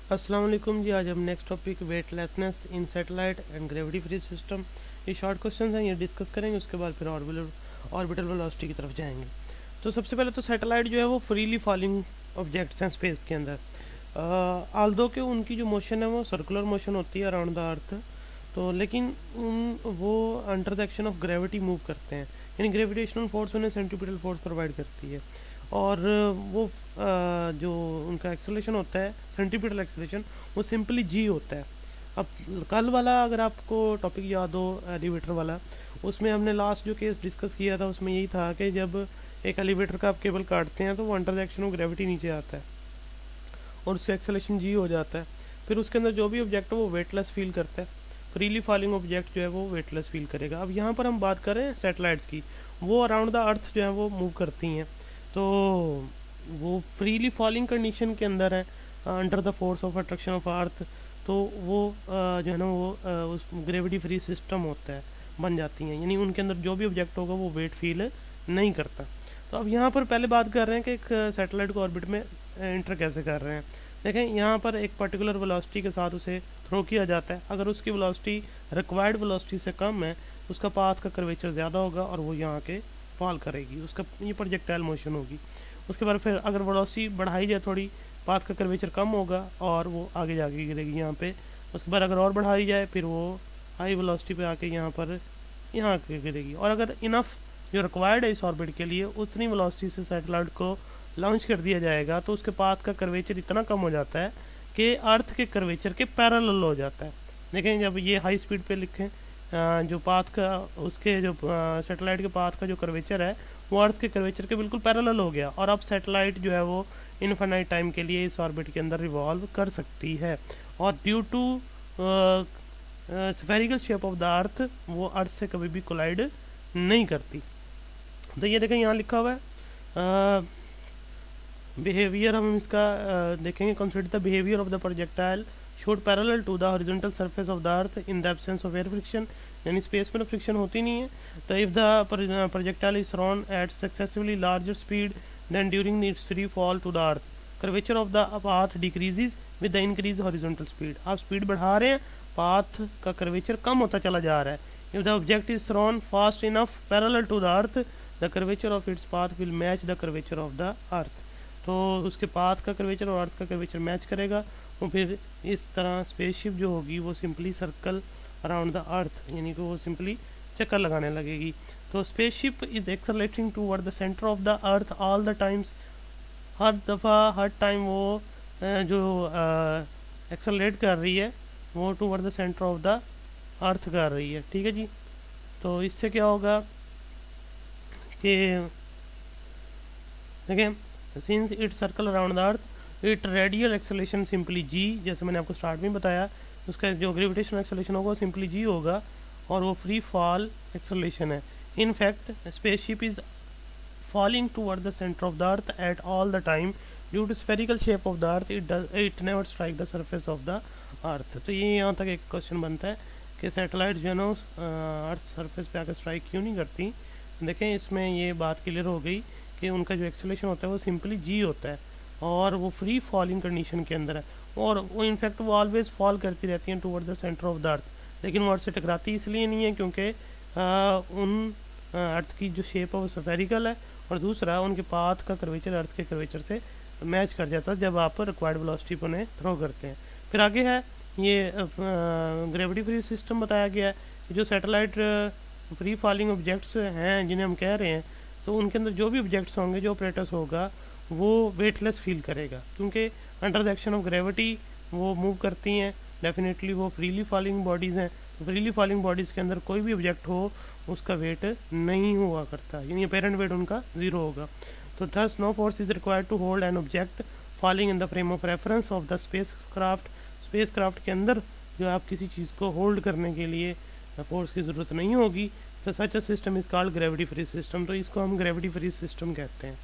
अस्सलाम वालेकुम जी। आज हम next topic weightlessness in satellite and gravity free system, ये शॉर्ट क्वेश्चन हैं, ये डिस्कस करेंगे। उसके बाद फिर ऑर्बिटल वेलोसिटी की तरफ जाएंगे। तो सबसे पहले तो सैटेलाइट जो है वो फ्रीली फॉलिंग ऑब्जेक्ट्स हैं स्पेस के अंदर। आल्दो के उनकी जो मोशन है वो सर्कुलर मोशन होती है अराउंड द अर्थ, तो लेकिन वो under the action of gravity move करते हैं, यानी ग्रेविटेशनल फोर्स उन्हें सेंट्रीपिटल फोर्स प्रोवाइड करती है। और वो जो उनका एक्सेलेरेशन होता है सेंट्रीपिटल एक्सेलेरेशन, वो सिंपली जी होता है। अब कल वाला अगर आपको टॉपिक याद हो एलिवेटर वाला, उसमें हमने लास्ट जो केस डिस्कस किया था उसमें यही था कि जब एक एलिवेटर का आप केबल काटते हैं तो वो under the action of gravity नीचे आता है और उसका एक्सेलेरेशन जी हो जाता है। फिर उसके अंदर जो भी ऑब्जेक्ट है वो वेटलेस फील करता है। फ्रीली फॉलिंग ऑब्जेक्ट जो है वो वेटलेस फील करेगा। अब यहाँ पर हम बात कर रहे हैं सैटेलाइट्स की, वो अराउंड द अर्थ जो है वो मूव करती हैं, तो वो फ्रीली फॉलिंग कंडीशन के अंदर है under the force of attraction of earth. तो वो जो है ना वो उस ग्रेविटी फ्री सिस्टम होता है, बन जाती हैं, यानी उनके अंदर जो भी ऑब्जेक्ट होगा वो वेट फील नहीं करता। तो अब यहाँ पर पहले बात कर रहे हैं कि एक सैटेलाइट को ऑर्बिट में एंटर कैसे कर रहे हैं। देखें यहाँ पर एक पर्टिकुलर वेलोसिटी के साथ उसे थ्रो किया जाता है। अगर उसकी वेलोसिटी रिक्वायर्ड वेलोसिटी से कम है, उसका पाथ का कर्वेचर ज़्यादा होगा और वो यहाँ के फॉल करेगी, उसका ये प्रोजेक्टाइल मोशन होगी। उसके बाद फिर अगर वेलोसिटी बढ़ाई जाए थोड़ी, पाथ का कर्वेचर कम होगा और वो आगे जाके गिरेगी यहाँ पे। उसके बाद अगर और बढ़ाई जाए फिर वो हाई वेलोसिटी पे आके यहाँ आके गिरेगी। और अगर इनफ जो रिक्वायर्ड है इस ऑर्बिट के लिए उतनी वेलोसिटी से सैटेलाइट को लॉन्च कर दिया जाएगा, तो उसके पाथ का कर्वेचर इतना कम हो जाता है कि अर्थ के कर्वेचर के पैरेलल हो जाता है। देखें जब ये हाई स्पीड पे लिखें, जो पाथ का उसके जो सैटेलाइट के पाथ का जो कर्वेचर है वो अर्थ के कर्वेचर के बिल्कुल पैरेलल हो गया, और अब सैटेलाइट जो है वो इनफाइनाइट टाइम के लिए इस ऑर्बिट के अंदर रिवॉल्व कर सकती है। और due to spherical shape of the earth वो अर्थ से कभी भी कोलाइड नहीं करती। तो ये देखें यहाँ लिखा हुआ है बिहेवियर, हम इसका देखेंगे। Consider the behaviour of the projectile shot parallel to the horizontal surface of the earth in the absence of air friction, यानी स्पेस में फ्रिक्शन होती नहीं है। तो if the projectile is thrown at successively larger speed then during its free fall to the earth, curvature of the path decreases with the increase horizontal speed. आप speed बढ़ा रहे हैं, पाथ का कर्वेचर कम होता चला जा रहा है। If the object is thrown fast enough parallel to the earth, the curvature of its path will match the curvature of the earth. तो उसके पाथ का कर्वेचर और अर्थ का कर्वेचर मैच करेगा, और फिर इस तरह स्पेसशिप जो होगी वो simply circle around the earth, यानी कि वो सिंपली चक्कर लगाने लगेगी। तो spaceship is accelerating toward the centre of the earth all the times, हर दफ़ा हर टाइम वो जो एक्सेलरेट कर रही है वो toward the centre of the अर्थ कर रही है। ठीक है जी। तो इससे क्या होगा कि देखें, since it circle around the earth it radial acceleration simply G, जैसे मैंने आपको स्टार्ट में बताया, उसका जो ग्रेविटेशनल एक्सेलेरेशन होगा सिंपली जी होगा, और वो फ्री फॉल एक्सेलेरेशन है। In fact spaceship is falling toward the center of the earth at all the time due to spherical shape of the earth it never strike the surface of the earth। तो ये यहाँ तक एक question बनता है कि satellite जो है ना अर्थ सरफेस पे आकर स्ट्राइक क्यों नहीं करती। देखें इसमें ये बात क्लियर हो गई कि उनका जो एक्सेलेरेशन होता है वो सिंपली जी होता है और वो फ्री फॉलिंग कंडीशन के अंदर है, और वो इनफैक्ट वो ऑलवेज फॉल करती रहती हैं toward the centre of the अर्थ। लेकिन वो अर्थ से टकराती इसलिए नहीं है क्योंकि उन अर्थ की जो शेप है वो स्फेरिकल है, और दूसरा उनके पाथ का कर्वेचर अर्थ के कर्वेचर से मैच कर जाता है जब आप रिक्वायर्ड वेलोसिटी पर उन्हें थ्रो करते हैं। फिर आगे है ये ग्रेविटी फ्री सिस्टम बताया गया है। जो सैटेलाइट फ्री फॉलिंग ऑब्जेक्ट्स हैं जिन्हें हम कह रहे हैं, तो उनके अंदर जो भी ऑब्जेक्ट्स होंगे, जो ऑपरेटर्स होगा, वो वेटलेस फील करेगा क्योंकि under the action of gravity वो मूव करती हैं। डेफिनेटली वो फ्रीली फॉलिंग बॉडीज़ हैं, तो फ्रीली फॉलिंग बॉडीज़ के अंदर कोई भी ऑब्जेक्ट हो उसका वेट नहीं हुआ करता, यानी अपेरेंट वेट उनका ज़ीरो होगा। तो thus no force is required to hold an object falling in the frame of reference of the spacecraft के अंदर जो आप किसी चीज़ को होल्ड करने के लिए फोर्स की ज़रूरत नहीं होगी। तो such a system is called gravity free system, तो इसको हम ग्रेविटी फ्री सिस्टम कहते हैं।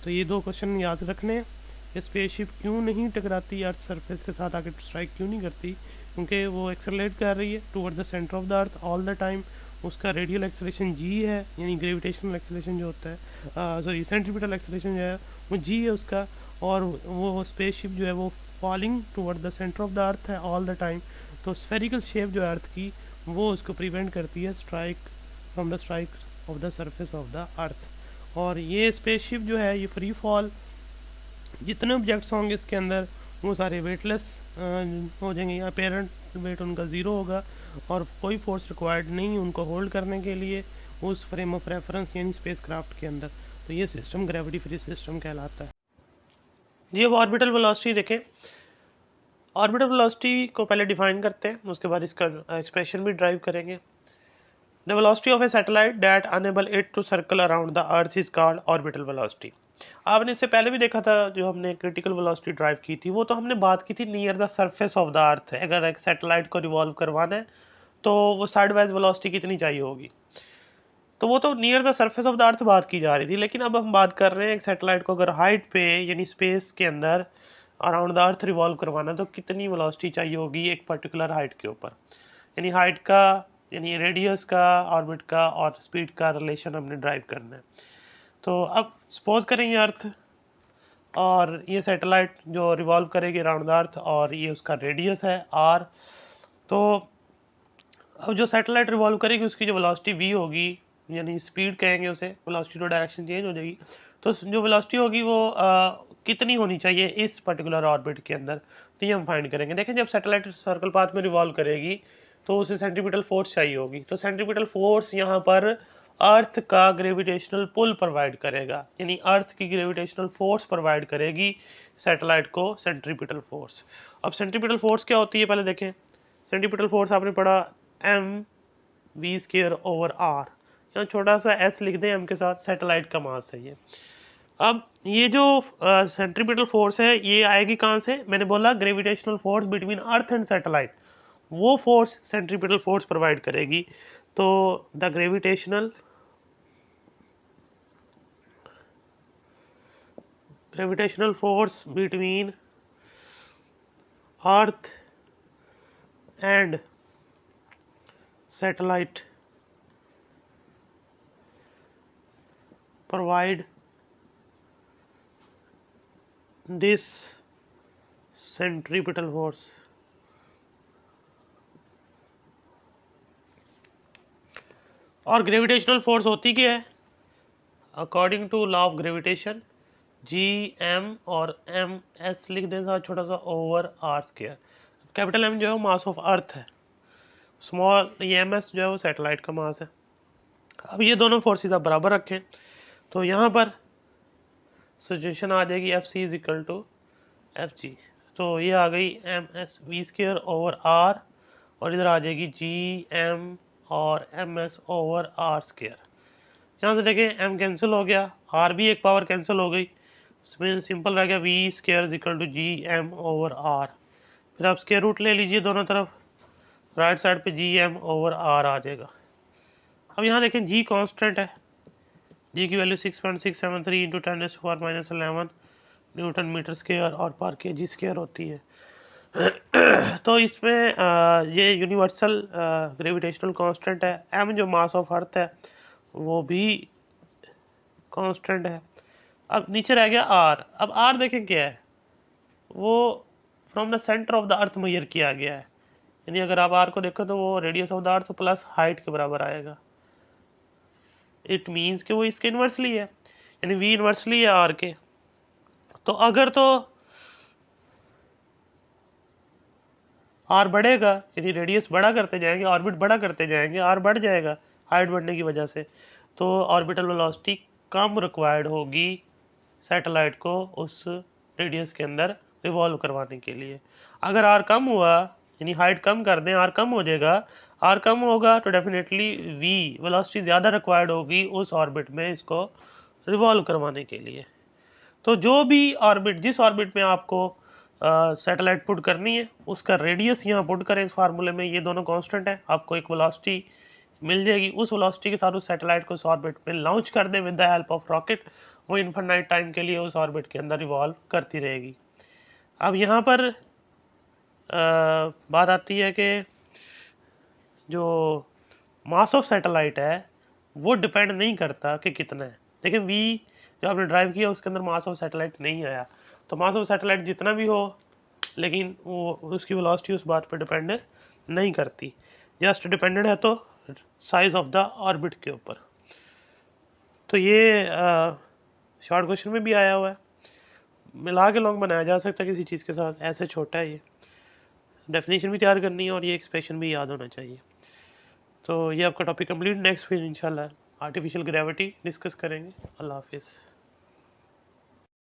तो ये दो क्वेश्चन याद रखने हैं कि स्पेसशिप क्यों नहीं टकराती अर्थ सरफेस के साथ, आके स्ट्राइक क्यों नहीं करती, क्योंकि वो एक्सेलरेट कर रही है toward the centre of the earth all the time. उसका रेडियल एक्सेलेरेशन जी है, यानी ग्रेविटेशनल एक्सेलेरेशन जो होता है, सॉरी सेंट्रीपिटल एक्सेलेरेशन जो है वो जी है उसका, और वो स्पेसशिप जो है वो falling toward the centre of the अर्थ है ऑल द टाइम, तो स्फेरिकल शेप जो है अर्थ की वो उसको प्रिवेंट करती है from the strike off the surface of the अर्थ। और ये स्पेसशिप जो है ये फ्री फॉल, जितने ऑब्जेक्ट्स होंगे इसके अंदर वो सारे वेटलेस हो जाएंगे, अपेरेंट वेट उनका ज़ीरो होगा और कोई फोर्स रिक्वायर्ड नहीं उनको होल्ड करने के लिए उस फ्रेम ऑफ रेफरेंस यानी स्पेस क्राफ्ट के अंदर। तो ये सिस्टम ग्रेविटी फ्री सिस्टम कहलाता है जी। अब ऑर्बिटल वेलोसिटी देखें। ऑर्बिटल वेलोसिटी को पहले डिफाइन करते हैं, उसके बाद इसका एक्सप्रेशन भी ड्राइव करेंगे। The velocity of a satellite that enable it to circle around the earth is called orbital velocity. आपने इससे पहले भी देखा था जो हमने क्रिटिकल वेलोसिटी ड्राइव की थी, वो तो हमने बात की थी near the surface of the अर्थ है। अगर एक सैटेलाइट को रिवॉल्व करवाना है तो वो साइड वाइज वेलोसिटी कितनी चाहिए होगी, तो वो तो near the surface of the अर्थ बात की जा रही थी। लेकिन अब हम बात कर रहे हैं एक सैटेलाइट को अगर हाइट पे यानी स्पेस के अंदर अराउंड द अर्थ रिवॉल्व करवाना तो कितनी वेलोसिटी चाहिए होगी एक पर्टिकुलर हाइट के ऊपर। यानी हाइट का यानी रेडियस का, ऑर्बिट का और स्पीड का रिलेशन हमने ड्राइव करना है। तो अब सपोज करेंगे अर्थ और ये सैटेलाइट जो रिवॉल्व करेगी अराउंड द अर्थ और ये उसका रेडियस है आर। तो अब जो सैटेलाइट रिवॉल्व करेगी उसकी जो वेलोसिटी वी होगी यानी स्पीड कहेंगे उसे, वेलोसिटी तो डायरेक्शन चेंज हो जाएगी, तो जो वेलोसिटी होगी वो कितनी होनी चाहिए इस पर्टिकुलर ऑर्बिट के अंदर, तो ये हम फाइंड करेंगे। देखें जब सैटेलाइट सर्कल पाथ में रिवॉल्व करेगी तो उसे सेंट्रीपिटल फोर्स चाहिए होगी, तो सेंट्रीपिटल फोर्स यहाँ पर अर्थ का ग्रेविटेशनल पुल प्रोवाइड करेगा, यानी अर्थ की ग्रेविटेशनल फोर्स प्रोवाइड करेगी सैटेलाइट को सेंट्रीपिटल फोर्स। अब सेंट्रीपिटल फोर्स क्या होती है पहले देखें। सेंट्रीपिटल फोर्स आपने पढ़ा mv² ओवर आर, यहाँ छोटा सा s लिख दें m के साथ, सैटेलाइट का मास है ये। अब ये जो सेंट्रीपिटल फोर्स है ये आएगी कहाँ से, मैंने बोला gravitational force between earth and satellite, वो फोर्स सेंट्रीपिटल फोर्स प्रोवाइड करेगी। तो the gravitational force between earth and satellite provide this centripetal force। और ग्रेविटेशनल फोर्स होती क्या है, according to law of gravitation G M और एम एस लिख दें साथ छोटा सा over are square. Capital M जो है मास ऑफ अर्थ है, स्मॉल ये एम एस जो है वो सैटेलाइट का मास है। अब ये दोनों फोर्सेस आप बराबर रखें तो यहाँ पर सिचुएशन आ जाएगी F C is equal to F G, तो ये आ गई M S V square over R और इधर आ जाएगी जी एम और M S over are square. यहाँ से देखें एम कैंसिल हो गया, आर भी एक पावर कैंसिल हो गई, इसमें सिंपल रह गया V square is equal to G M over R. फिर आप स्क्वायर रूट ले लीजिए दोनों तरफ, राइट साइड पे जी एम ओवर आर आ जाएगा। अब यहाँ देखें जी कांस्टेंट है, जी की value 6.673 into 10⁻⁻11 newton metre square और पर के जी स्क्वायर होती है। तो इसमें ये यूनिवर्सल ग्रेविटेशनल कांस्टेंट है। एम जो मास ऑफ अर्थ है वो भी कांस्टेंट है। अब नीचे रह गया आर। अब आर देखें क्या है, वो from the centre of the earth measure किया गया है, यानी अगर आप आर को देखो तो वो radius of the earth plus height के बराबर आएगा। इट मीन्स कि वो इसके इन्वर्सली है, यानी वी इन्वर्सली है आर के। तो अगर तो आर बढ़ेगा यानी रेडियस बड़ा करते जाएंगे, ऑर्बिट बड़ा करते जाएंगे, आर बढ़ जाएगा हाइट बढ़ने की वजह से, तो ऑर्बिटल वेलोसिटी कम रिक्वायर्ड होगी सैटेलाइट को उस रेडियस के अंदर रिवॉल्व करवाने के लिए। अगर आर कम हुआ यानी हाइट कम कर दें, आर कम हो जाएगा, आर कम होगा तो डेफिनेटली वी वेलोसिटी ज़्यादा रिक्वायर्ड होगी उस ऑर्बिट में इसको रिवॉल्व करवाने के लिए। तो जो भी ऑर्बिट, जिस ऑर्बिट में आपको सैटेलाइट पुट करनी है उसका रेडियस यहाँ पुट करें इस फार्मूले में, ये दोनों कांस्टेंट है, आपको एक वेलोसिटी मिल जाएगी। उस वेलोसिटी के साथ उस सैटेलाइट को उस ऑर्बिट में लॉन्च कर दें with the help of rocket, वो इनफाइनाइट टाइम के लिए उस ऑर्बिट के अंदर रिवॉल्व करती रहेगी। अब यहाँ पर बात आती है कि जो मास ऑफ सैटेलाइट है वो डिपेंड नहीं करता कि कितना है। देखिए वी जो आपने ड्राइव किया उसके अंदर मास ऑफ सैटेलाइट नहीं आया, तो मास ऑफ सैटेलाइट जितना भी हो लेकिन वो उसकी वेलोसिटी उस बात पर डिपेंड नहीं करती, जस्ट डिपेंडेंट है तो साइज ऑफ द ऑर्बिट के ऊपर। तो ये शॉर्ट क्वेश्चन में भी आया हुआ है, मिला के लॉन्ग बनाया जा सकता है किसी चीज़ के साथ, ऐसे छोटा है ये। डेफिनेशन भी तैयार करनी है और ये एक्सप्रेशन भी याद होना चाहिए। तो ये आपका टॉपिक कंप्लीट। नेक्स्ट फिर इंशाल्लाह आर्टिफिशियल ग्रेविटी डिस्कस करेंगे। अल्लाह हाफिज़।